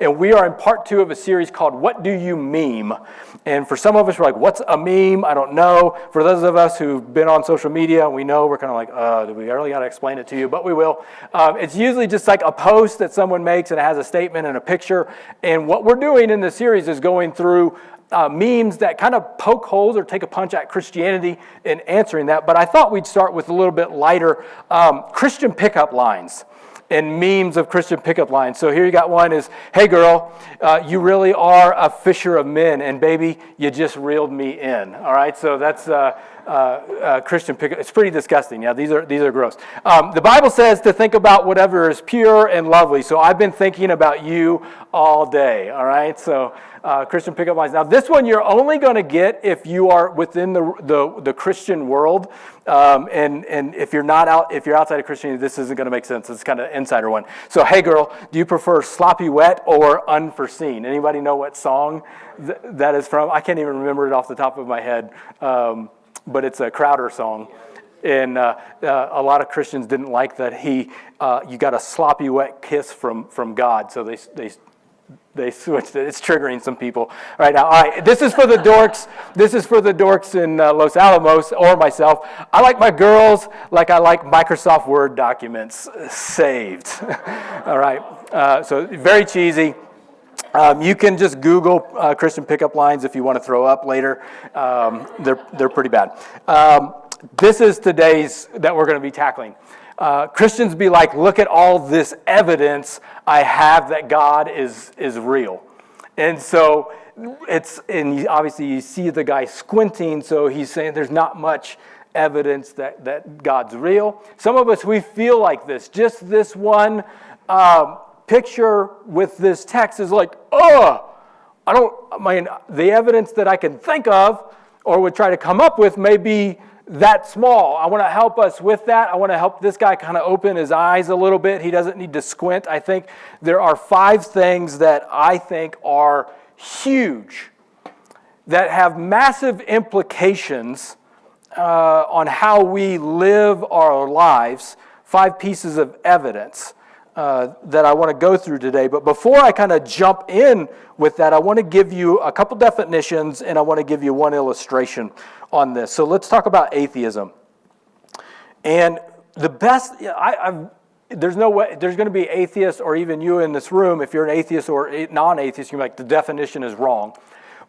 and we are in part 2 of a series called What Do You Meme? And for some of us, we're like, what's a meme? I don't know. For those of us who've been on social media, we know, we're kind of like, do we really got to explain it to you? But we will. It's usually just like a post that someone makes and it has a statement and a picture. And what we're doing in this series is going through memes that kind of poke holes or take a punch at Christianity in answering that. But I thought we'd start with a little bit lighter Christian pickup lines and memes of Christian pickup lines. So here you got one is, hey girl, you really are a fisher of men, and baby, you just reeled me in. All right, so that's Christian pickup. It's pretty disgusting. Yeah, these are gross. The Bible says to think about whatever is pure and lovely. So I've been thinking about you all day. All right, so Christian pickup lines. Now this one you're only going to get if you are within the Christian world, and if you're outside of Christianity, this isn't going to make sense. It's kind of an insider one. So hey girl, do you prefer sloppy wet or unforeseen? Anybody know what song that is from? I can't even remember it off the top of my head. But it's a Crowder song, and a lot of Christians didn't like that you got a sloppy wet kiss from God, so they switched it. It's triggering some people right now. All right, this is for the dorks. This is for the dorks in Los Alamos or myself. I like my girls like I like Microsoft Word documents saved. All right, so very cheesy. You can just Google Christian pickup lines if you want to throw up later. They're pretty bad. This is today's that we're going to be tackling. Christians be like, look at all this evidence I have that God is real. And so obviously you see the guy squinting, so he's saying there's not much evidence that God's real. Some of us, we feel like this. Just this one picture with this text is like, the evidence that I can think of or would try to come up with may be that small. I want to help us with that. I want to help this guy kind of open his eyes a little bit. He doesn't need to squint. I think there are 5 things that I think are huge, that have massive implications on how we live our lives. 5 pieces of evidence that I want to go through today. But before I kind of jump in with that, I want to give you a couple definitions and I want to give you one illustration on this. So let's talk about atheism. And the best, there's no way, there's going to be atheists or even you in this room, if you're an atheist or non-atheist, you're like, the definition is wrong.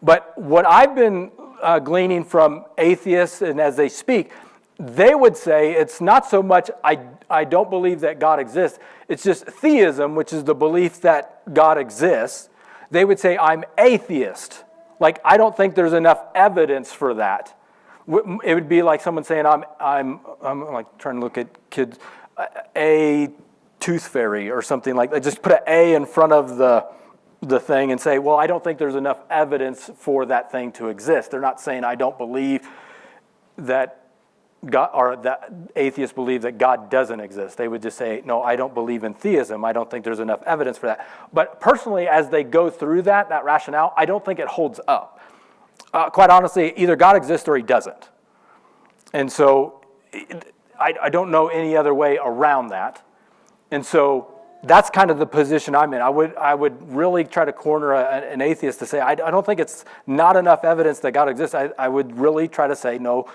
But what I've been gleaning from atheists and as they speak, they would say it's not so much I don't believe that God exists. It's just theism, which is the belief that God exists. They would say I'm atheist. Like I don't think there's enough evidence for that. It would be like someone saying I'm like trying to look at kids, a tooth fairy or something like that. Just put an A in front of the thing and say, well, I don't think there's enough evidence for that thing to exist. They're not saying I don't believe that God, or that atheists believe that God doesn't exist. They would just say, no, I don't believe in theism. I don't think there's enough evidence for that. But personally, as they go through that rationale, I don't think it holds up. Quite honestly, either God exists or he doesn't. And so I don't know any other way around that. And so that's kind of the position I'm in. I would really try to corner an atheist to say, I don't think it's not enough evidence that God exists. I would really try to say, no,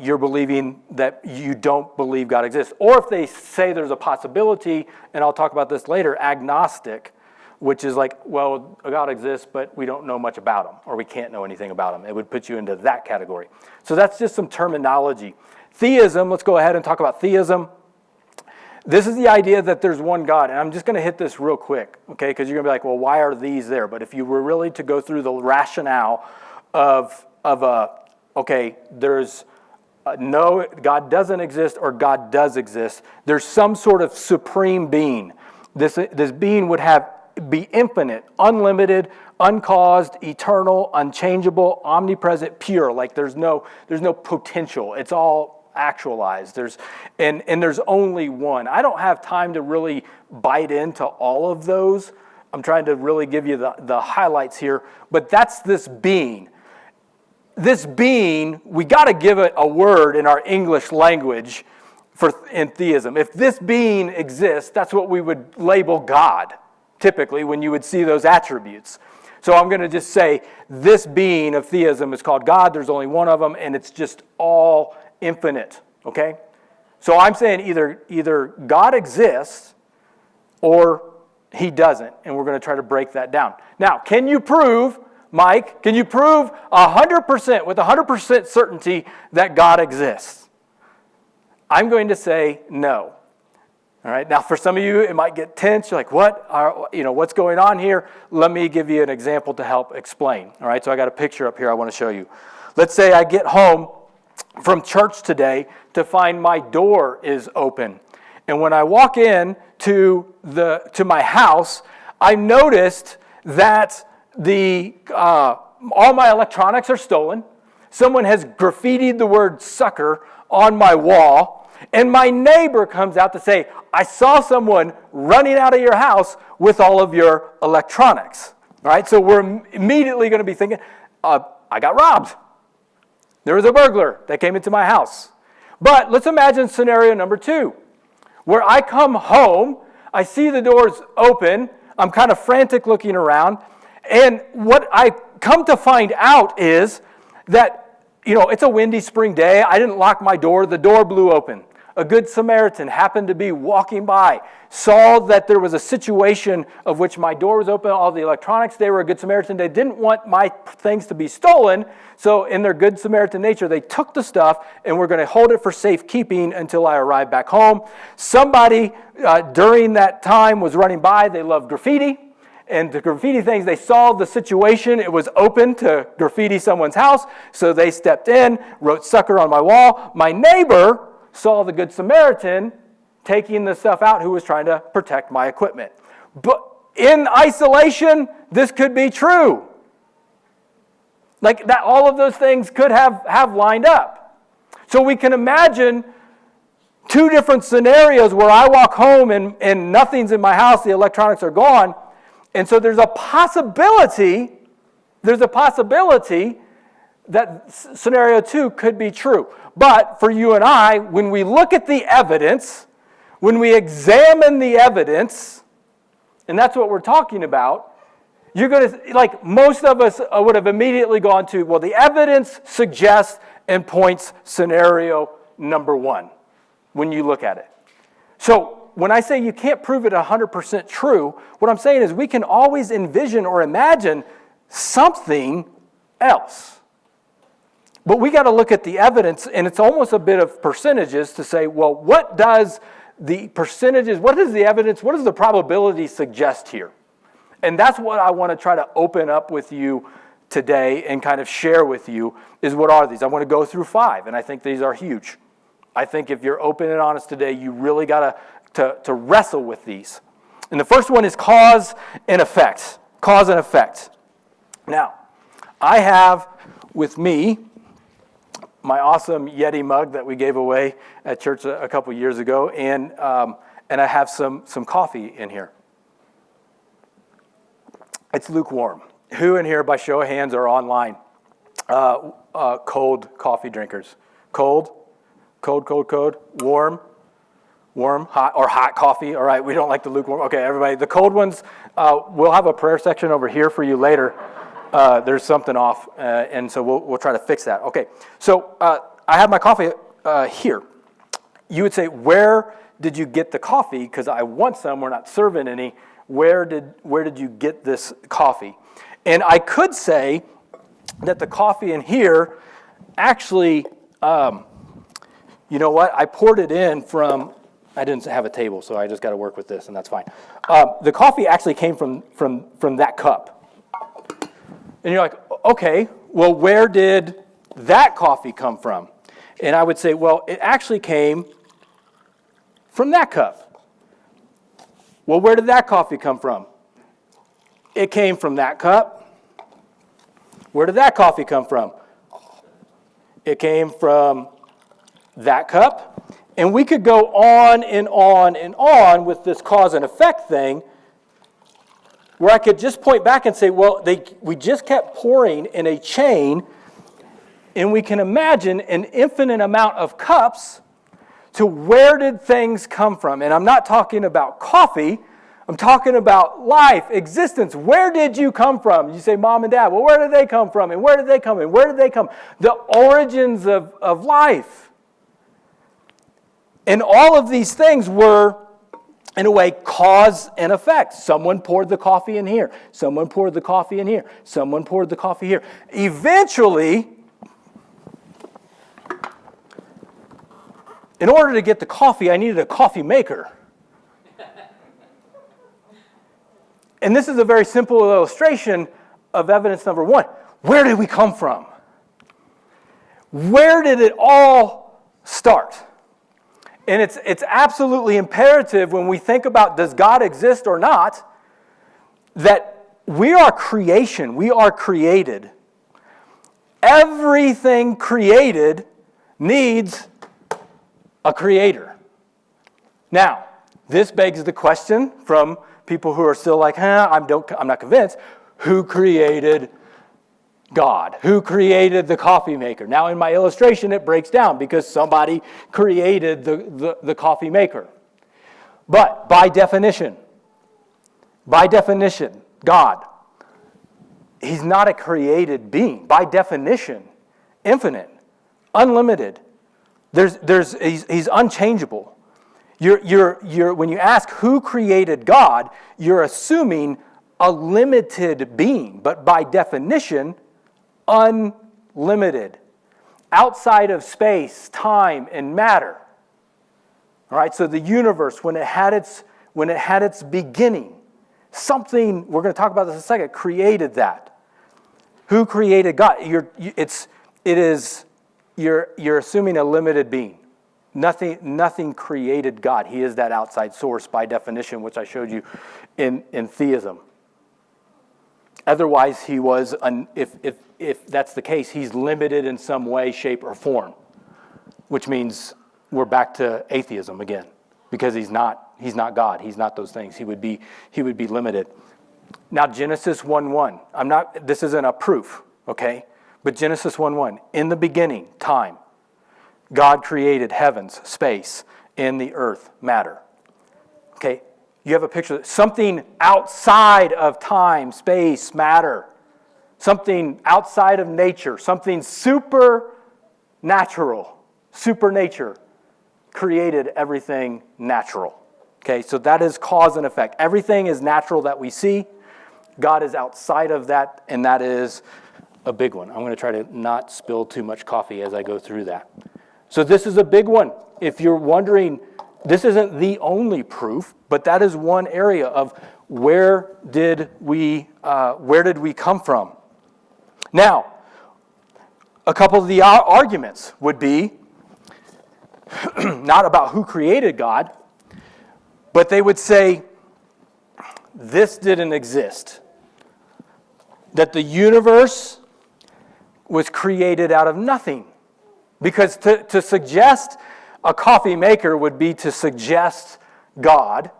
you're believing that you don't believe God exists. Or if they say there's a possibility, and I'll talk about this later, agnostic, which is like, well, God exists, but we don't know much about him, or we can't know anything about him. It would put you into that category. So that's just some terminology. Theism, let's go ahead and talk about theism. This is the idea that there's one God, and I'm just going to hit this real quick, okay, because you're going to be like, well, why are these there? But if you were really to go through the rationale of okay, there's no, God doesn't exist or God does exist. There's some sort of supreme being. This being would be infinite, unlimited, uncaused, eternal, unchangeable, omnipresent, pure. Like there's no potential. It's all actualized. There's only one. I don't have time to really bite into all of those. I'm trying to really give you the highlights here, but that's this being. This being, we got to give it a word in our English language in theism. If this being exists, that's what we would label God. typically, when you would see those attributes. So I'm going to just say this being of theism is called God. There's only one of them, and it's just all infinite, okay? So I'm saying either God exists or he doesn't, and we're going to try to break that down. Now, can you prove, Mike, can you prove 100%, with 100% certainty that God exists? I'm going to say no. All right. Now, for some of you, it might get tense. You're like, what? What's going on here? Let me give you an example to help explain. All right. So I got a picture up here I want to show you. Let's say I get home from church today to find my door is open. And when I walk in to my house, I noticed that all my electronics are stolen. Someone has graffitied the word sucker on my wall. And my neighbor comes out to say, I saw someone running out of your house with all of your electronics. All right, so we're immediately going to be thinking, I got robbed. There was a burglar that came into my house. But let's imagine scenario number 2, where I come home, I see the doors open, I'm kind of frantic looking around, and what I come to find out is that, it's a windy spring day, I didn't lock my door, the door blew open. A good Samaritan happened to be walking by, saw that there was a situation of which my door was open, all the electronics, they were a good Samaritan. They didn't want my things to be stolen, so in their good Samaritan nature, they took the stuff and were going to hold it for safekeeping until I arrived back home. Somebody during that time was running by, they loved graffiti, and the graffiti things, they saw the situation, it was open to graffiti someone's house, so they stepped in, wrote sucker on my wall. My neighbor saw the Good Samaritan taking the stuff out who was trying to protect my equipment. But in isolation, this could be true. Like that, all of those things could have lined up. So we can imagine 2 different scenarios where I walk home and nothing's in my house, the electronics are gone. And so there's a possibility that scenario 2 could be true. But for you and I, when we look at the evidence, when we examine the evidence, and that's what we're talking about, you're going to, like most of us would have immediately gone to, well, the evidence suggests and points scenario number 1 when you look at it. So when I say you can't prove it 100% true, what I'm saying is we can always envision or imagine something else. But we got to look at the evidence, and it's almost a bit of percentages to say, well, what does the percentages, what is the evidence, what does the probability suggest here? And that's what I want to try to open up with you today and kind of share with you is what are these? I want to go through 5, and I think these are huge. I think if you're open and honest today, you really got to wrestle with these. And the first one is cause and effect. Cause and effect. Now, I have with me my awesome Yeti mug that we gave away at church a couple years ago, and I have some coffee in here. It's lukewarm. Who in here, by show of hands or online, cold coffee drinkers? Cold, warm, hot, or hot coffee. All right, we don't like the lukewarm. Okay, everybody, the cold ones, we'll have a prayer section over here for you later. There's something off, and so we'll try to fix that. Okay, so I have my coffee here. You would say, where did you get the coffee? Because I want some. We're not serving any. Where did you get this coffee? And I could say that the coffee in here actually, you know what? I poured it in from. I didn't have a table, so I just got to work with this, and that's fine. The coffee actually came from that cup. And you're like, okay, well, where did that coffee come from? And I would say, well, it actually came from that cup. Well, where did that coffee come from? It came from that cup. Where did that coffee come from? It came from that cup. And we could go on and on and on with this cause and effect thing, where I could just point back and say, well, we just kept pouring in a chain, and we can imagine an infinite amount of cups to where did things come from. And I'm not talking about coffee, I'm talking about life, existence. Where did you come from? You say mom and dad. Well, where did they come from? And where did they come? And where did they come? The origins of life. And all of these things were, in a way, cause and effect. Someone poured the coffee in here. Someone poured the coffee in here. Someone poured the coffee here. Eventually, in order to get the coffee, I needed a coffee maker. And this is a very simple illustration of evidence number one. Where did we come from? Where did it all start? And it's absolutely imperative when we think about does God exist or not, that we are creation. We are created. Everything created needs a creator. Now, this begs the question from people who are still like, I'm not convinced. Who created God? Who created the coffee maker? Now, in my illustration, it breaks down because somebody created the coffee maker. But by definition, God, he's not a created being. By definition, infinite, unlimited. He's unchangeable. When you ask who created God, you're assuming a limited being, but by definition, unlimited, outside of space, time, and matter. All right, so the universe, when it had its beginning, something, we're going to talk about this in a second, created that. Who created God? You're assuming a limited being. Nothing created God. He is that outside source by definition, which I showed you in theism. Otherwise, he was, if that's the case, he's limited in some way, shape, or form, which means we're back to atheism again, because he's not God. He's not those things. He would be limited. Now, Genesis 1:1. This isn't a proof, okay? But Genesis 1:1. In the beginning, time, God created heavens, space, and the earth, matter. Okay? You have a picture of something outside of time, space, matter. Something outside of nature. Something supernatural. Supernature created everything natural. Okay? So that is cause and effect. Everything is natural that we see. God is outside of that, and that is a big one. I'm going to try to not spill too much coffee as I go through that. So this is a big one. If you're wondering, this isn't the only proof, but that is one area of where did we come from? Now, a couple of the arguments would be not about who created God, but they would say this didn't exist. That the universe was created out of nothing. Because to suggest a coffee maker would be to suggest God,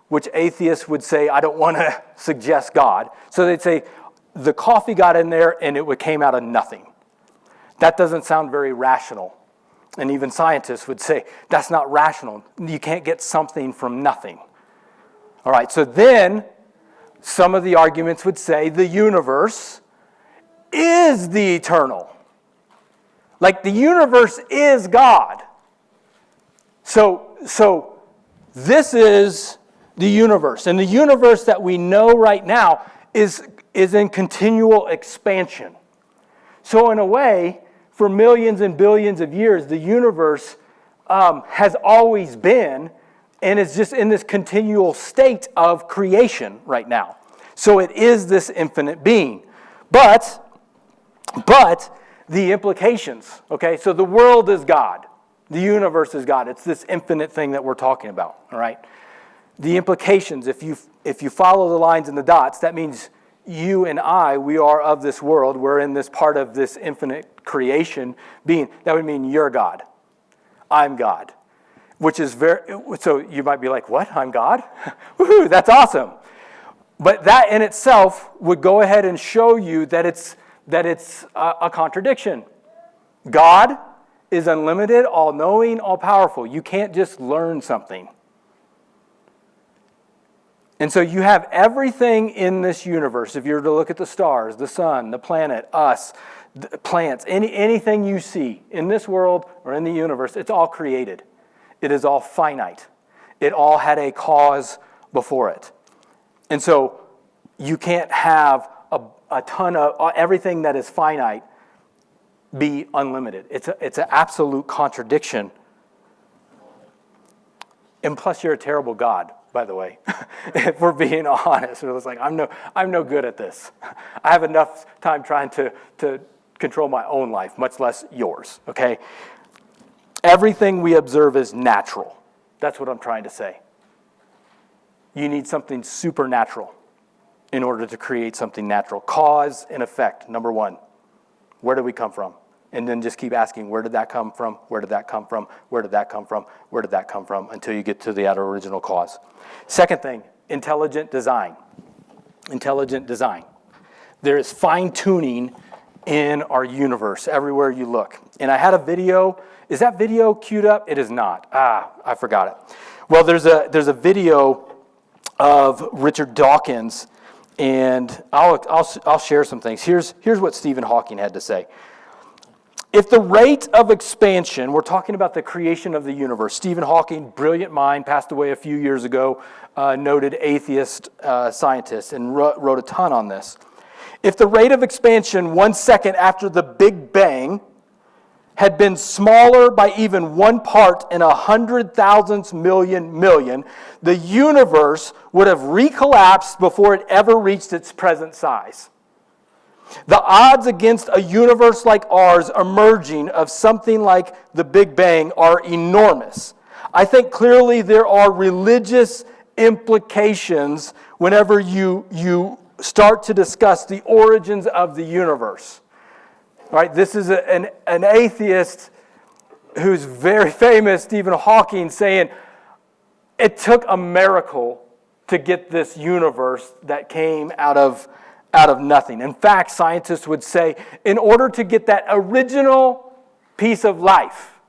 which atheists would say, I don't want to suggest God. So they'd say, the coffee got in there and it came out of nothing. That doesn't sound very rational. And even scientists would say, that's not rational. You can't get something from nothing. All right, so then some of the arguments would say the universe is the eternal. Like the universe is God. So this is the universe. And the universe that we know right now is in continual expansion. So in a way, for millions and billions of years, the universe has always been and is just in this continual state of creation right now. So it is this infinite being. But the implications, okay? So the world is God. The universe is God. It's this infinite thing that we're talking about, all right? The implications, if you follow the lines and the dots, that means you and I, we are of this world. We're in this part of this infinite creation being. That would mean you're God. I'm God. Which is so you might be like, what? I'm God? Woohoo, that's awesome. But that in itself would go ahead and show you that it's a contradiction. God is unlimited, all-knowing, all-powerful. You can't just learn something. And so you have everything in this universe. If you were to look at the stars, the sun, the planet, us, the plants, anything you see in this world or in the universe, it's all created. It is all finite. It all had a cause before it. And so you can't have a ton of everything that is finite be unlimited. It's an absolute contradiction. And plus, you're a terrible God, by the way. If we're being honest, it's like I'm no good at this. I have enough time trying to control my own life, much less yours. Okay. Everything we observe is natural. That's what I'm trying to say. You need something supernatural in order to create something natural. Cause and effect, number one. Where do we come from? And then just keep asking, where did that come from? Where did that come from? Where did that come from? Where did that come from? Until you get to the original cause. Second thing, intelligent design. Intelligent design. There is fine-tuning in our universe everywhere you look. And I had a video. Is that video queued up? It is not. I forgot it. Well, there's a video of Richard Dawkins, and I'll share some things. Here's what Stephen Hawking had to say. If the rate of expansion, we're talking about the creation of the universe. Stephen Hawking, brilliant mind, passed away a few years ago, noted atheist scientist, and wrote a ton on this. If the rate of expansion 1 second after the Big Bang had been smaller by even 1 part in 100,000 million, the universe would have recollapsed before it ever reached its present size. The odds against a universe like ours emerging of something like the Big Bang are enormous. I think clearly there are religious implications whenever you start to discuss the origins of the universe. Right? This is an atheist who's very famous, Stephen Hawking, saying it took a miracle to get this universe that came out of nothing. In fact, scientists would say, in order to get that original piece of life,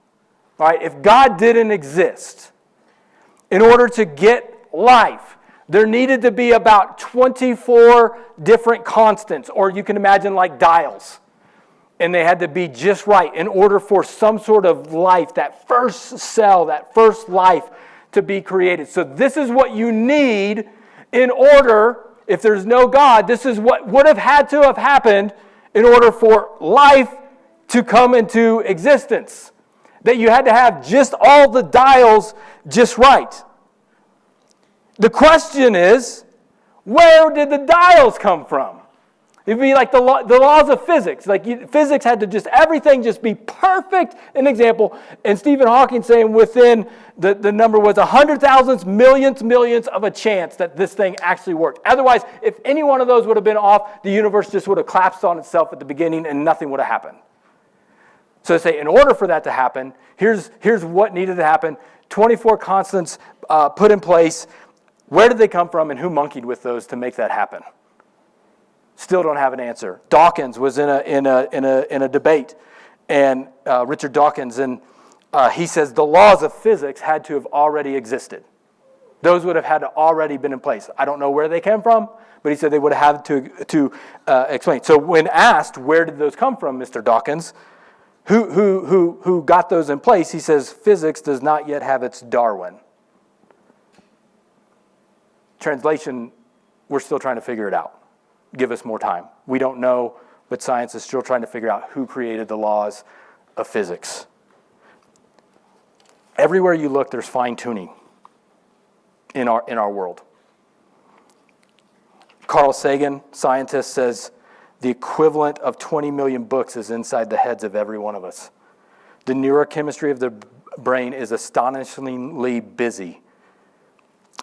right, if God didn't exist, in order to get life, there needed to be about 24 different constants, or you can imagine like dials. And they had to be just right in order for some sort of life, that first cell, that first life to be created. So this is what you need in order, if there's no God, this is what would have had to have happened in order for life to come into existence. That you had to have just all the dials just right. The question is, where did the dials come from? It'd be like the laws of physics. Physics had to everything just be perfect, an example. And Stephen Hawking saying within, the number was 100,000 millions of a chance that this thing actually worked. Otherwise, if any one of those would have been off, the universe just would have collapsed on itself at the beginning and nothing would have happened. So they say, in order for that to happen, here's what needed to happen. 24 constants put in place. Where did they come from and who monkeyed with those to make that happen? Still don't have an answer. Dawkins was in a debate, and Richard Dawkins, and he says the laws of physics had to have already existed. Those would have had to already been in place. I don't know where they came from, but he said they would have had to explain. So when asked where did those come from, Mr. Dawkins, who got those in place, he says physics does not yet have its Darwin. Translation, we're still trying to figure it out. Give us more time. We don't know, but science is still trying to figure out who created the laws of physics. Everywhere you look, there's fine-tuning in our world. Carl Sagan, scientist, says the equivalent of 20 million books is inside the heads of every one of us. The neurochemistry of the brain is astonishingly busy.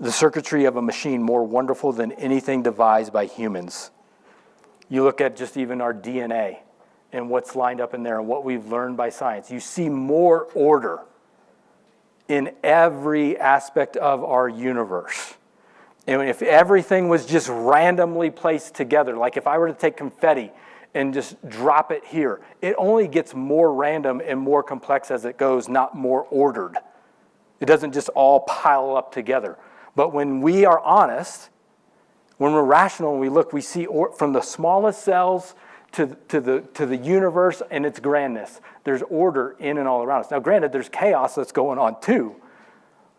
The circuitry of a machine more wonderful than anything devised by humans. You look at just even our DNA and what's lined up in there and what we've learned by science. You see more order in every aspect of our universe. And if everything was just randomly placed together, like if I were to take confetti and just drop it here, it only gets more random and more complex as it goes, not more ordered. It doesn't just all pile up together. But when we are honest, When we're rational and we look, we see from the smallest cells to the universe and its grandness. There's order in and all around us. Now, granted, there's chaos that's going on too.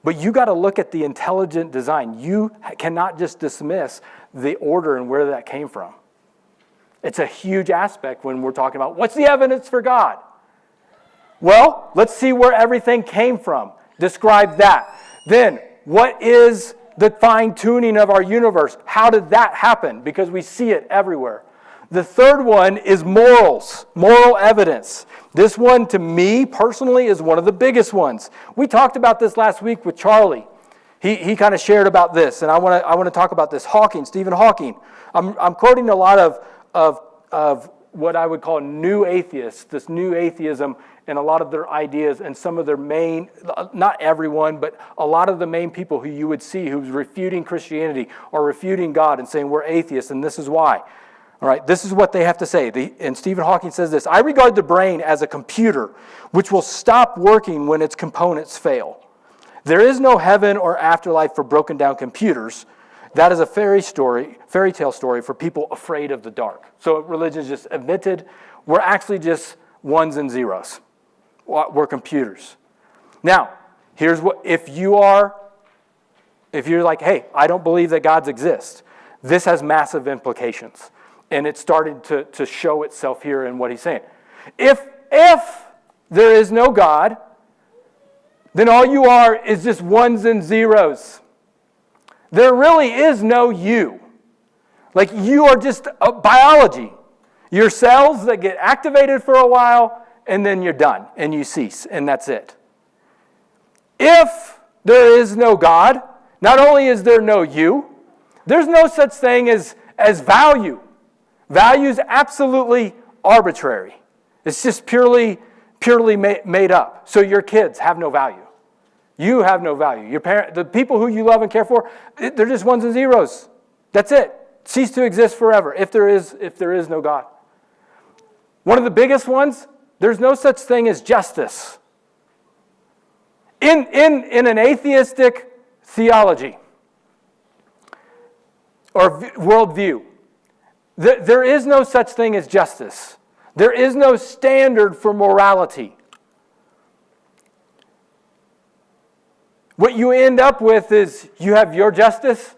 But you got to look at the intelligent design. You cannot just dismiss the order and where that came from. It's a huge aspect when we're talking about what's the evidence for God? Well, let's see where everything came from. Describe that. Then, what is the fine-tuning of our universe? How did that happen? Because we see it everywhere. The third one is morals, moral evidence. This one, to me personally, is one of the biggest ones. We talked about this last week with Charlie. He kind of shared about this, and I want to talk about this. Stephen Hawking. I'm quoting a lot of what I would call new atheists, this new atheism, and a lot of their ideas, and some of their main, not everyone, but a lot of the main people who you would see who's refuting Christianity or refuting God and saying we're atheists, and this is why. All right, this is what they have to say. And Stephen Hawking says this: I regard the brain as a computer which will stop working when its components fail. There is no heaven or afterlife for broken down computers. That is a fairy tale story for people afraid of the dark. So religion is just admitted. We're actually just ones and zeros. We're computers. Now, here's what, if you're like, hey, I don't believe that gods exist, this has massive implications. And it's starting to show itself here in what he's saying. If there is no God, then all you are is just ones and zeros. There really is no you. Like, you are just a biology. Your cells that get activated for a while, and then you're done, and you cease, and that's it. If there is no God, not only is there no you, there's no such thing as value. Value is absolutely arbitrary. It's just purely made up. So your kids have no value. You have no value. Your the people who you love and care for, they're just ones and zeros. That's it. Cease to exist forever if there is no God. One of the biggest ones, there's no such thing as justice. In an atheistic theology or worldview, there is no such thing as justice. There is no standard for morality. What you end up with is you have your justice,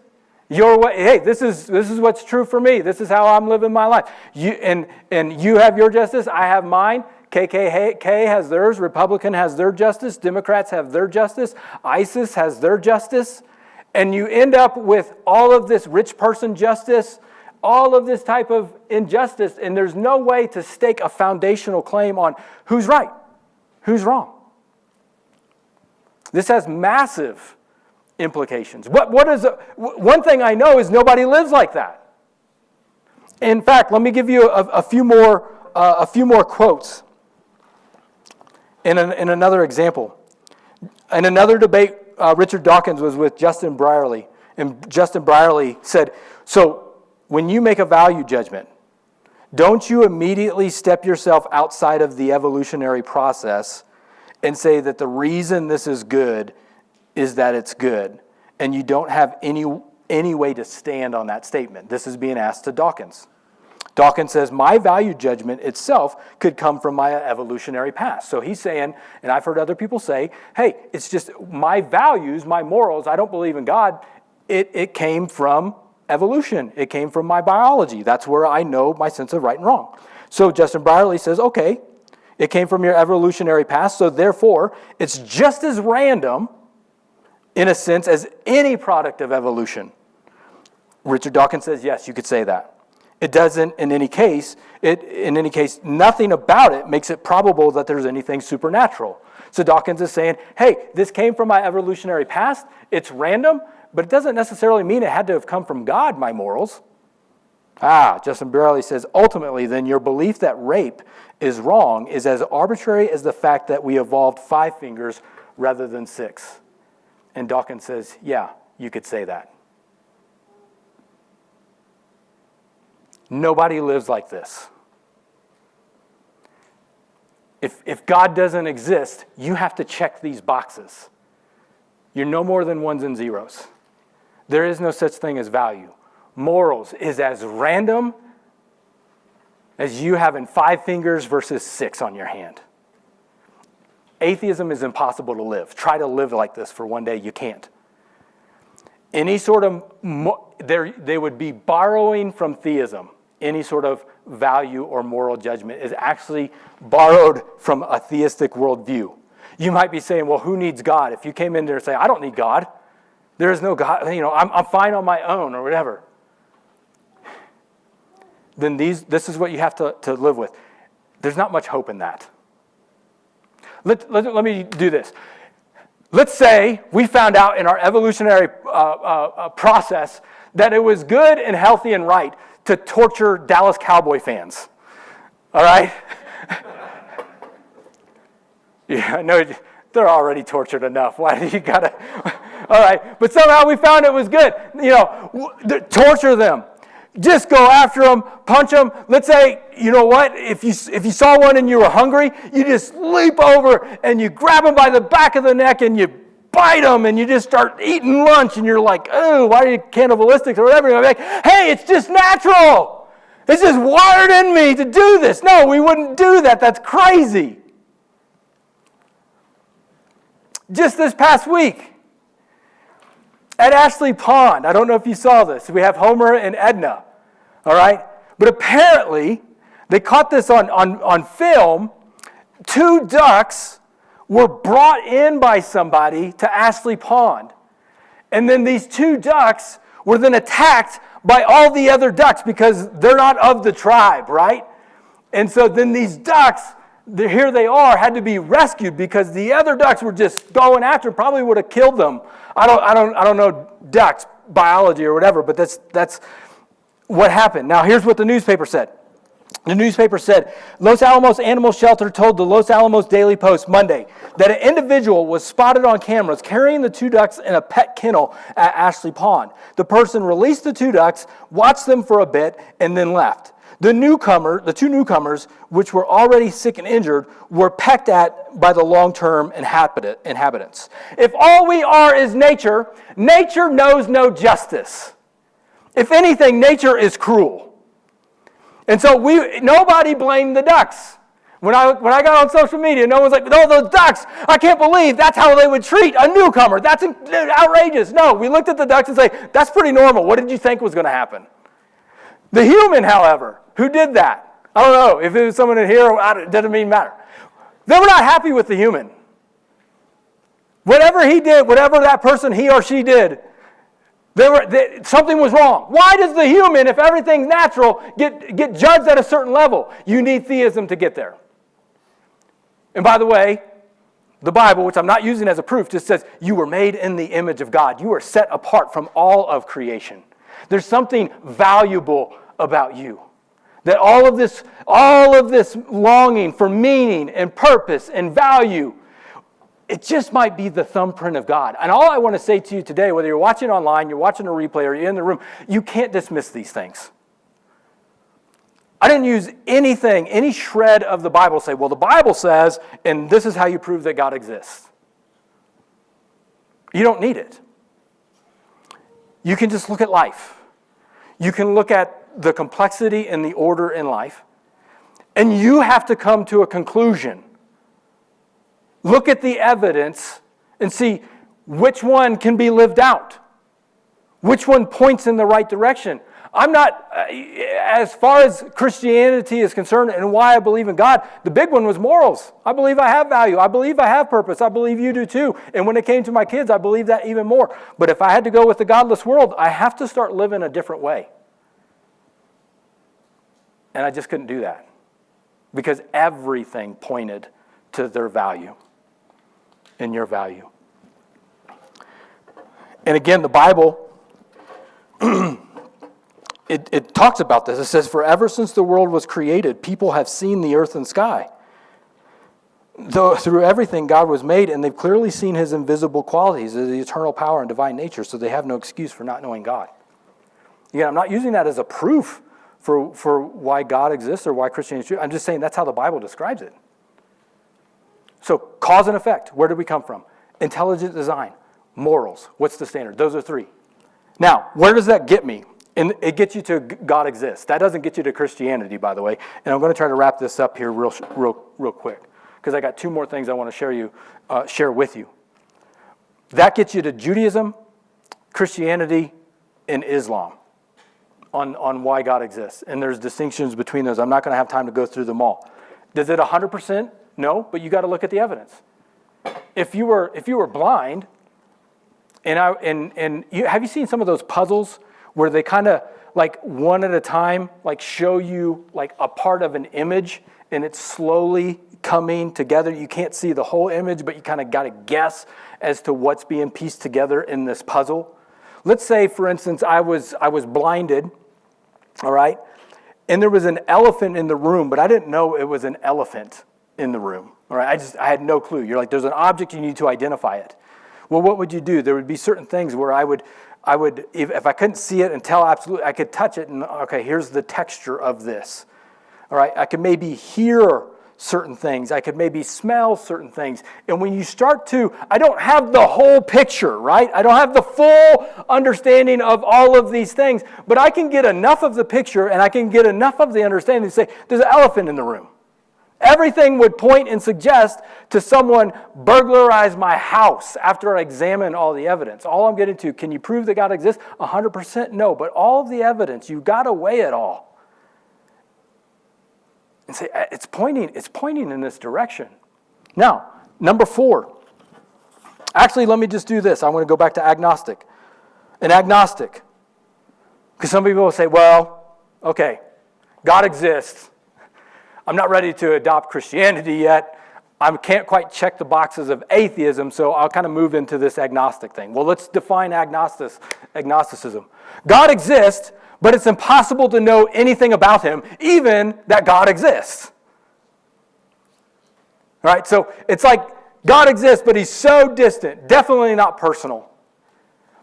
your way. Hey, this is what's true for me. This is how I'm living my life. And you have your justice. I have mine. KKK has theirs. Republican has their justice. Democrats have their justice. ISIS has their justice. And you end up with all of this rich person justice, all of this type of injustice, and there's no way to stake a foundational claim on who's right, who's wrong. This has massive implications. One thing I know is nobody lives like that. In fact, let me give you a few more quotes. In another example, in another debate, Richard Dawkins was with Justin Brierley, and Justin Brierley said, so when you make a value judgment, don't you immediately step yourself outside of the evolutionary process and say that the reason this is good is that it's good, and you don't have any way to stand on that statement? This is being asked to Dawkins. Dawkins says, my value judgment itself could come from my evolutionary past. So he's saying, and I've heard other people say, hey, it's just my values, my morals, I don't believe in God, it came from evolution. It came from my biology. That's where I know my sense of right and wrong. So Justin Brierley says, okay, it came from your evolutionary past, so therefore it's just as random, in a sense, as any product of evolution. Richard Dawkins says, yes, you could say that. It doesn't, in any case, nothing about it makes it probable that there's anything supernatural. So Dawkins is saying, hey, this came from my evolutionary past, it's random, but it doesn't necessarily mean it had to have come from God, my morals. Justin Brierley says, ultimately, then your belief that rape is wrong is as arbitrary as the fact that we evolved 5 fingers rather than 6. And Dawkins says, yeah, you could say that. Nobody lives like this. If God doesn't exist, you have to check these boxes. You're no more than ones and zeros. There is no such thing as value. morals is as random as you having 5 fingers versus 6 on your hand. Atheism is impossible to live. Try to live like this for one day. You can't. Any sort of, they would be borrowing from theism. Any sort of value or moral judgment is actually borrowed from a theistic worldview. You might be saying, well, who needs God? If you came in there and say, I don't need God. There is no God. I'm fine on my own or whatever. Then this is what you have to live with. There's not much hope in that. Let me do this. Let's say we found out in our evolutionary process that it was good and healthy and right to torture Dallas Cowboy fans. All right? Yeah, I know they're already tortured enough. Why do you gotta? All right, but somehow we found it was good. Torture them. Just go after them, punch them. Let's say, you know what? If you saw one and you were hungry, you just leap over and you grab them by the back of the neck and you bite them and you just start eating lunch and you're like, oh, why are you cannibalistic or whatever? You're like, hey, it's just natural. It's just wired in me to do this. No, we wouldn't do that. That's crazy. Just this past week, at Ashley Pond, I don't know if you saw this. We have Homer and Edna, all right? But apparently, they caught this on film. 2 ducks were brought in by somebody to Ashley Pond. And then these 2 ducks were then attacked by all the other ducks because they're not of the tribe, right? And so then these ducks, here they are, had to be rescued because the other ducks were just going after them, probably would have killed them. I don't know ducks biology or whatever, but that's what happened. Now here's what the newspaper said. The newspaper said, Los Alamos Animal Shelter told the Los Alamos Daily Post Monday that an individual was spotted on cameras carrying the 2 ducks in a pet kennel at Ashley Pond. The person released the 2 ducks, watched them for a bit, and then left. The 2 newcomers, which were already sick and injured, were pecked at by the long-term inhabitants. If all we are is nature, nature knows no justice. If anything, nature is cruel. And so nobody blamed the ducks. When I got on social media, no one's like, no, those ducks, I can't believe that's how they would treat a newcomer. That's outrageous. No, we looked at the ducks and say, that's pretty normal. What did you think was going to happen? The human, however, who did that? I don't know if it was someone in here, it doesn't even matter. They were not happy with the human. Whatever he did, whatever that person, he or she did, something was wrong. Why does the human, if everything's natural, get judged at a certain level? You need theism to get there. And by the way, the Bible, which I'm not using as a proof, just says you were made in the image of God. You are set apart from all of creation. There's something valuable about you. That all of this longing for meaning and purpose and value, it just might be the thumbprint of God. And all I want to say to you today, whether you're watching online, you're watching a replay, or you're in the room, you can't dismiss these things. I didn't use anything, any shred of the Bible say, well, the Bible says, and this is how you prove that God exists. You don't need it. You can just look at life. You can look at the complexity and the order in life, and you have to come to a conclusion. Look at the evidence and see which one can be lived out. Which one points in the right direction. I'm not, as far as Christianity is concerned and why I believe in God, the big one was morals. I believe I have value. I believe I have purpose. I believe you do too. And when it came to my kids, I believe that even more. But if I had to go with the godless world, I have to start living a different way. And I just couldn't do that because everything pointed to their value and your value. And again, the Bible, it talks about this. It says, for ever since the world was created, people have seen the earth and sky. Though through everything God was made, and they've clearly seen his invisible qualities, his eternal power and divine nature, so they have no excuse for not knowing God. Again, I'm not using that as a proof for why God exists or why Christianity is true. I'm just saying that's how the Bible describes it. So cause and effect, where did we come from? Intelligent design, morals, what's the standard? Those are 3. Now, where does that get me? And it gets you to God exists. That doesn't get you to Christianity, by the way. And I'm going to try to wrap this up here real quick, because I got two more things I want to share with you. That gets you to Judaism, Christianity, and Islam on why God exists. And there's distinctions between those. I'm not going to have time to go through them all. Does it 100%? No, but you got to look at the evidence. If you were blind, have you seen some of those puzzles where they kind of like one at a time like show you like a part of an image and it's slowly coming together? You can't see the whole image, but you kind of got to guess as to what's being pieced together in this puzzle. Let's say, for instance, I was blinded, all right, and there was an elephant in the room, but I didn't know it was an elephant in the room, all right? I had no clue. You're like, there's an object, you need to identify it. Well, what would you do? There would be certain things where I would, if I couldn't see it and tell absolutely, I could touch it and, okay, here's the texture of this, all right? I could maybe hear certain things. I could maybe smell certain things. And when you start to, I don't have the whole picture, right? I don't have the full understanding of all of these things, but I can get enough of the picture and I can get enough of the understanding to say, there's an elephant in the room. Everything would point and suggest to someone burglarize my house after I examine all the evidence. All I'm getting to, can you prove that God exists? 100% no, but all of the evidence, you've got to weigh it all. And say, it's pointing in this direction. Now, number 4. Actually, let me just do this. I want to go back to agnostic. An agnostic. Because some people will say, well, okay, God exists. I'm not ready to adopt Christianity yet. I can't quite check the boxes of atheism, so I'll kind of move into this agnostic thing. Well, let's define agnosticism. God exists, but it's impossible to know anything about him, even that God exists. All right, so it's like God exists, but he's so distant, definitely not personal.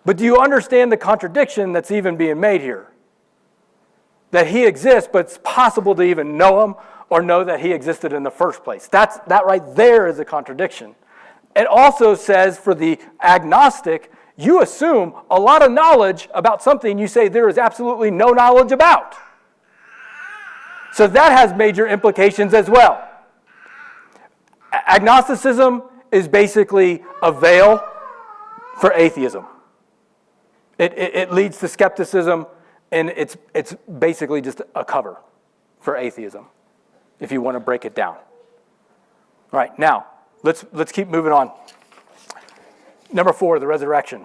But do you understand the contradiction that's even being made here? That he exists, but it's possible to even know him or know that he existed in the first place. That right there is a contradiction. It also says for the agnostic, you assume a lot of knowledge about something you say there is absolutely no knowledge about. So that has major implications as well. Agnosticism is basically a veil for atheism. It leads to skepticism, and it's basically just a cover for atheism, if you want to break it down. All right, now, let's keep moving on. Number 4, the resurrection.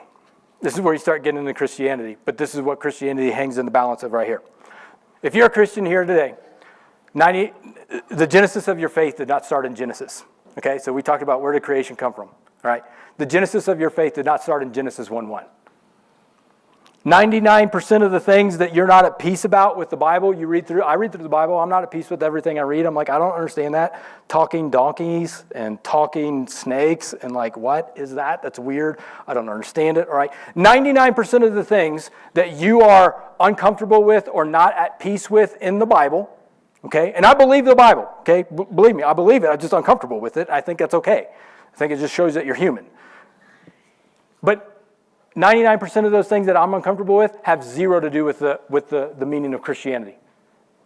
This is where you start getting into Christianity, but this is what Christianity hangs in the balance of right here. If you're a Christian here today, the genesis of your faith did not start in Genesis. Okay, so we talked about where did creation come from. All right, the genesis of your faith did not start in Genesis 1:1. 99% of the things that you're not at peace about with the Bible, I read through the Bible, I'm not at peace with everything I read. I'm like, I don't understand that. Talking donkeys and talking snakes and like, what is that? That's weird. I don't understand it, all right? 99% of the things that you are uncomfortable with or not at peace with in the Bible, okay? And I believe the Bible, okay? Believe me, I believe it. I'm just uncomfortable with it. I think that's okay. I think it just shows that you're human. But 99% of those things that I'm uncomfortable with have zero to do with the meaning of Christianity,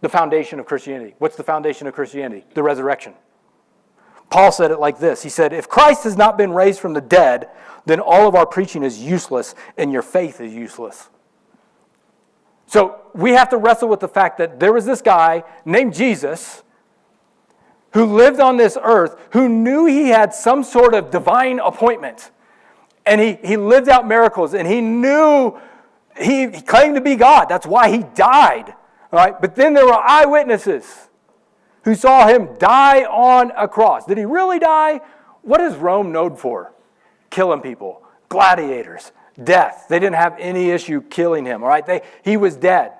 the foundation of Christianity. What's the foundation of Christianity? The resurrection. Paul said it like this. He said, if Christ has not been raised from the dead, then all of our preaching is useless and your faith is useless. So we have to wrestle with the fact that there was this guy named Jesus who lived on this earth, who knew he had some sort of divine appointment. And he lived out miracles, and he knew, he claimed to be God. That's why he died. All right? But then there were eyewitnesses who saw him die on a cross. Did he really die? What is Rome known for? Killing people, gladiators, death. They didn't have any issue killing him. All right? He was dead.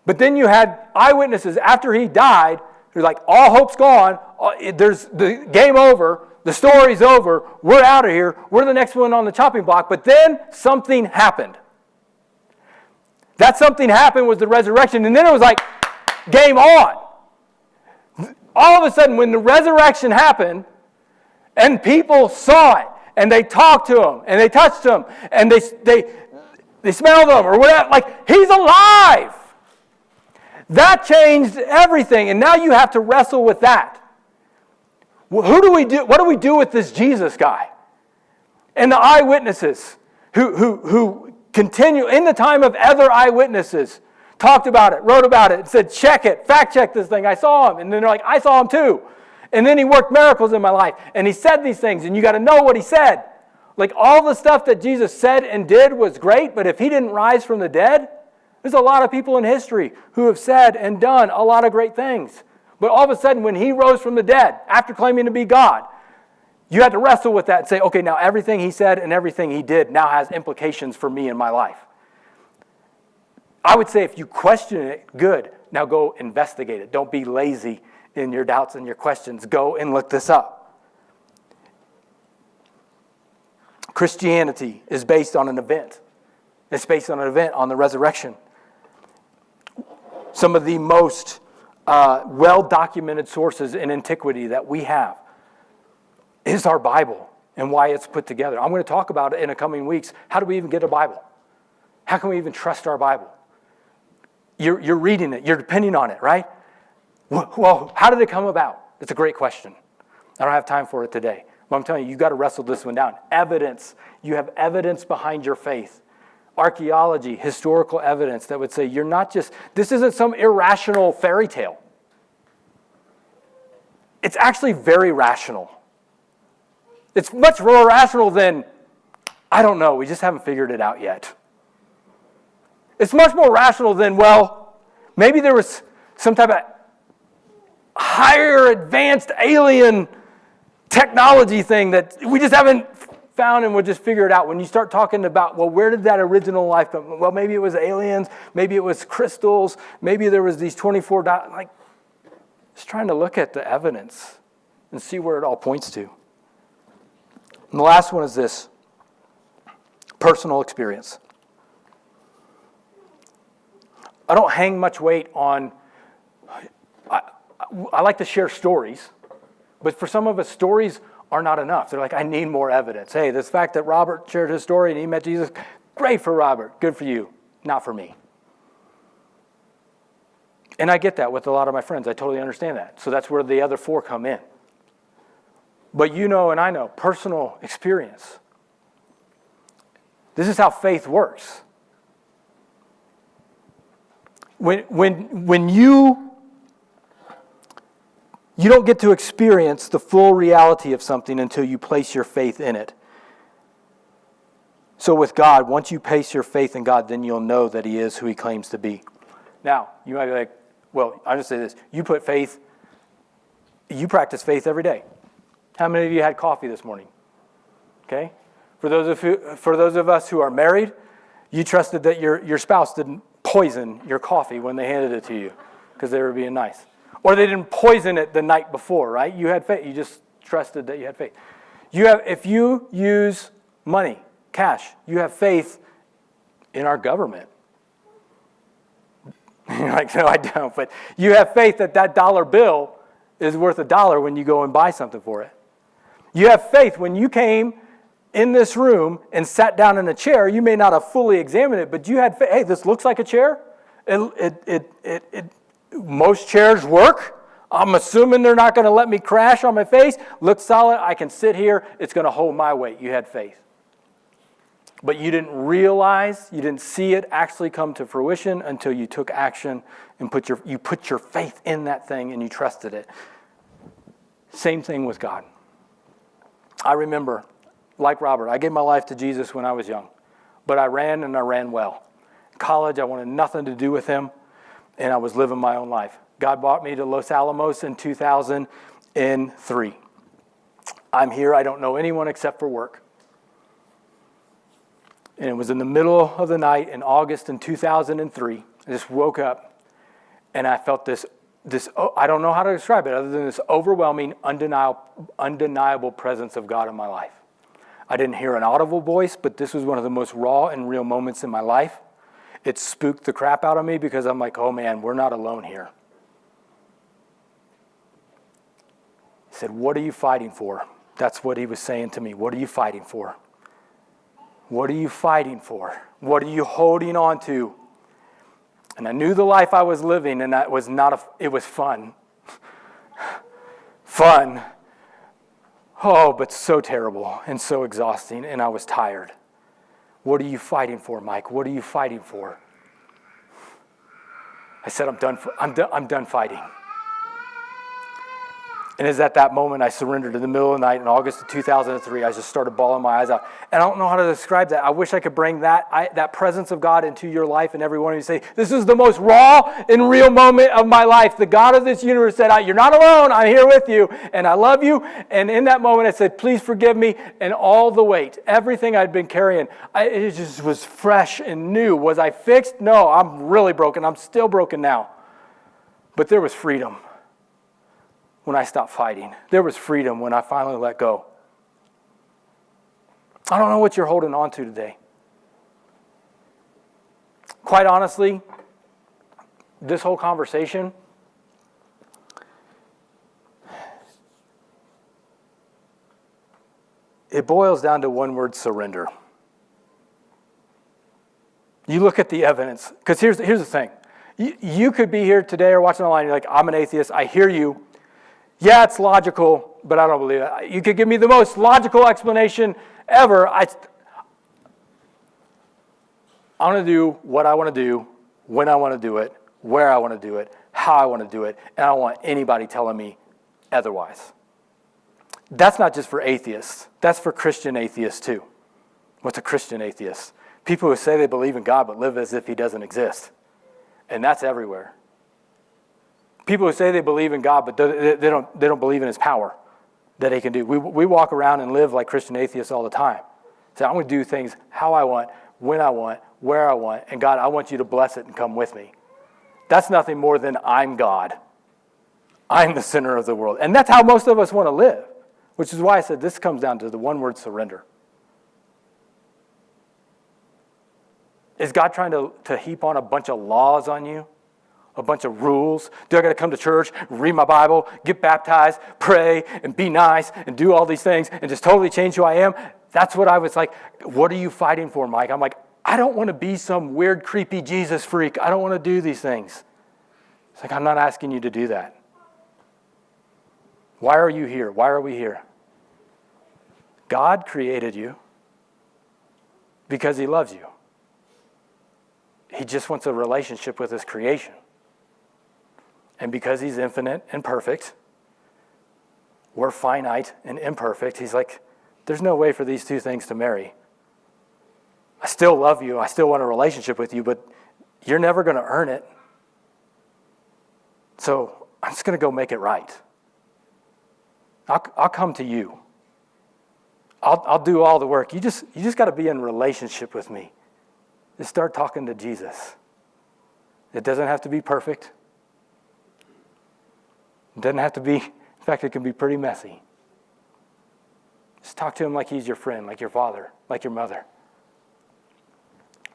But then you had eyewitnesses after he died who were like, all hope's gone. There's the game over. The story's over. We're out of here. We're the next one on the chopping block. But then something happened. That something happened was the resurrection. And then it was like, game on. All of a sudden, when the resurrection happened, and people saw it, and they talked to him, and they touched him, and They smelled him or whatever. Like, he's alive. That changed everything. And now you have to wrestle with that. Who do we do? What do we do with this Jesus guy? And the eyewitnesses who continue in the time of other eyewitnesses talked about it, wrote about it, said, check it, fact check this thing. I saw him. And then they're like, I saw him too. And then he worked miracles in my life. And he said these things, and you got to know what he said. Like, all the stuff that Jesus said and did was great, but if he didn't rise from the dead, there's a lot of people in history who have said and done a lot of great things. But all of a sudden, when he rose from the dead, after claiming to be God, you had to wrestle with that and say, okay, now everything he said and everything he did now has implications for me in my life. I would say if you question it, good. Now go investigate it. Don't be lazy in your doubts and your questions. Go and look this up. Christianity is based on an event. It's based on an event on the resurrection. Some of the most well-documented sources in antiquity that we have is our Bible and why it's put together. I'm going to talk about it in the coming weeks. How do we even get a Bible? How can we even trust our Bible? You're reading it. You're depending on it, right? Well, how did it come about? It's a great question. I don't have time for it today. But I'm telling you, you've got to wrestle this one down. Evidence. You have evidence behind your faith. Archaeology, historical evidence that would say you're not just, this isn't some irrational fairy tale. It's actually very rational. It's much more rational than, I don't know, we just haven't figured it out yet. It's much more rational than, well, maybe there was some type of higher advanced alien technology thing that we just haven't found and we'll just figure it out. When you start talking about, well, where did that original life come from? Well, maybe it was aliens, maybe it was crystals, maybe there was these 24 dots. Like, just trying to look at the evidence and see where it all points to. And the last one is this: personal experience. I don't hang much weight on, I like to share stories, but for some of us, stories are not enough. They're like, I need more evidence. Hey, this fact that Robert shared his story and he met Jesus, great for Robert, good for you, not for me. And I get that with a lot of my friends. I totally understand that. So that's where the other four come in. But you know and I know, personal experience. This is how faith works. When you don't get to experience the full reality of something until you place your faith in it. So with God, once you place your faith in God, then you'll know that He is who He claims to be. Now, you might be like, well, I'll just say this. You practice faith every day. How many of you had coffee this morning? Okay? For those of us who are married, you trusted that your spouse didn't poison your coffee when they handed it to you because they were being nice. Or they didn't poison it the night before, right? You had faith. You just trusted that you had faith. If you use money, cash, you have faith in our government. You're like, no, I don't. But you have faith that dollar bill is worth $1 when you go and buy something for it. You have faith when you came in this room and sat down in a chair. You may not have fully examined it, but you had faith. Hey, this looks like a chair. Most chairs work. I'm assuming they're not going to let me crash on my face. Looks solid. I can sit here. It's going to hold my weight. You had faith. But you didn't realize, you didn't see it actually come to fruition until you took action and put your faith in that thing and you trusted it. Same thing with God. I remember, like Robert, I gave my life to Jesus when I was young. But I ran and I ran well. In college, I wanted nothing to do with Him. And I was living my own life. God brought me to Los Alamos in 2003. I'm here. I don't know anyone except for work. And it was in the middle of the night in August in 2003. I just woke up and I felt this, I don't know how to describe it other than this overwhelming, undeniable presence of God in my life. I didn't hear an audible voice, but this was one of the most raw and real moments in my life. It spooked the crap out of me because I'm like, oh man, we're not alone here. He said, what are you fighting for? That's what He was saying to me. What are you fighting for? What are you fighting for? What are you holding on to? And I knew the life I was living, and that was it was fun. Fun. Oh, but so terrible and so exhausting, and I was tired. What are you fighting for, Mike? What are you fighting for? I said, I'm done fighting. And it's at that moment I surrendered in the middle of the night in August of 2003. I just started bawling my eyes out. And I don't know how to describe that. I wish I could bring that presence of God into your life, and every one of you say, this is the most raw and real moment of my life. The God of this universe said, you're not alone. I'm here with you, and I love you. And in that moment I said, please forgive me. And all the weight, everything I'd been carrying, it just was fresh and new. Was I fixed? No, I'm really broken. I'm still broken now. But there was freedom when I stopped fighting. There was freedom when I finally let go. I don't know what you're holding on to today. Quite honestly, this whole conversation, it boils down to one word: surrender. You look at the evidence, because here's the thing. You could be here today or watching online, you're like, I'm an atheist, I hear you. Yeah, it's logical, but I don't believe it. You could give me the most logical explanation ever. I want to do what I want to do, when I want to do it, where I want to do it, how I want to do it, and I don't want anybody telling me otherwise. That's not just for atheists. That's for Christian atheists too. What's a Christian atheist? People who say they believe in God but live as if he doesn't exist. And that's everywhere. People who say they believe in God, but they don't believe in his power that he can do. We walk around and live like Christian atheists all the time. So I'm going to do things how I want, when I want, where I want, and God, I want you to bless it and come with me. That's nothing more than I'm God. I'm the center of the world. And that's how most of us want to live, which is why I said this comes down to the one word: surrender. Is God trying to heap on a bunch of laws on you? A bunch of rules? Do I got to come to church, read my Bible, get baptized, pray, and be nice, and do all these things, and just totally change who I am? That's what I was like, what are you fighting for, Mike? I'm like, I don't want to be some weird, creepy Jesus freak. I don't want to do these things. It's like, I'm not asking you to do that. Why are you here? Why are we here? God created you because he loves you. He just wants a relationship with his creation. And because he's infinite and perfect, we're finite and imperfect. He's like, there's no way for these two things to marry. I still love you. I still want a relationship with you, but you're never going to earn it. So I'm just going to go make it right. I'll come to you. I'll do all the work. You just got to be in relationship with me. Just start talking to Jesus. It doesn't have to be perfect. It doesn't have to be, in fact, it can be pretty messy. Just talk to him like he's your friend, like your father, like your mother.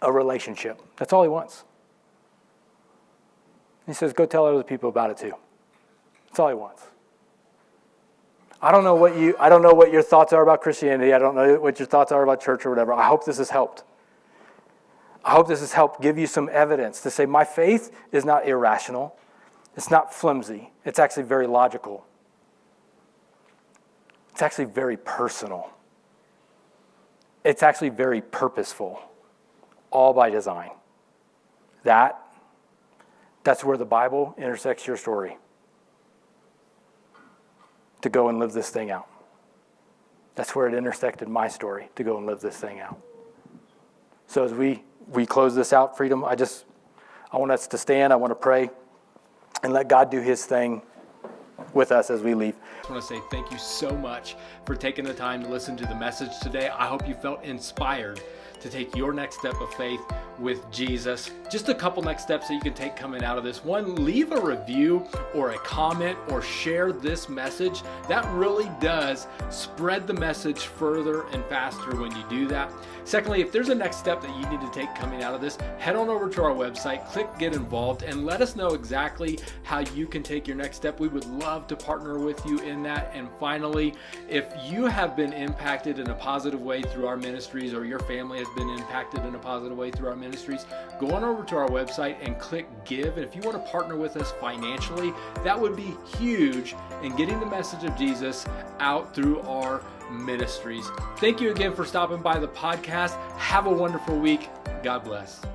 A relationship. That's all he wants. He says, go tell other people about it too. That's all he wants. I don't know what your thoughts are about Christianity. I don't know what your thoughts are about church or whatever. I hope this has helped. I hope this has helped give you some evidence to say my faith is not irrational. It's not flimsy. It's actually very logical. It's actually very personal. It's actually very purposeful, all by design. That's where the Bible intersects your story to go and live this thing out. That's where it intersected my story to go and live this thing out. So as we close this out, Freedom, I want us to stand. I want to pray and let God do his thing with us as we leave. I want to say thank you so much for taking the time to listen to the message today. I hope you felt inspired to take your next step of faith with Jesus. Just a couple next steps that you can take coming out of this. One, leave a review or a comment or share this message. That really does spread the message further and faster when you do that. Secondly, if there's a next step that you need to take coming out of this, head on over to our website, click Get Involved, and let us know exactly how you can take your next step. We would love to partner with you in that. And finally, if you have been impacted in a positive way through our ministries, or your family has been impacted in a positive way through our ministries, go on over to our website and click Give. And if you want to partner with us financially, that would be huge in getting the message of Jesus out through our ministries. Thank you again for stopping by the podcast. Have a wonderful week. God bless.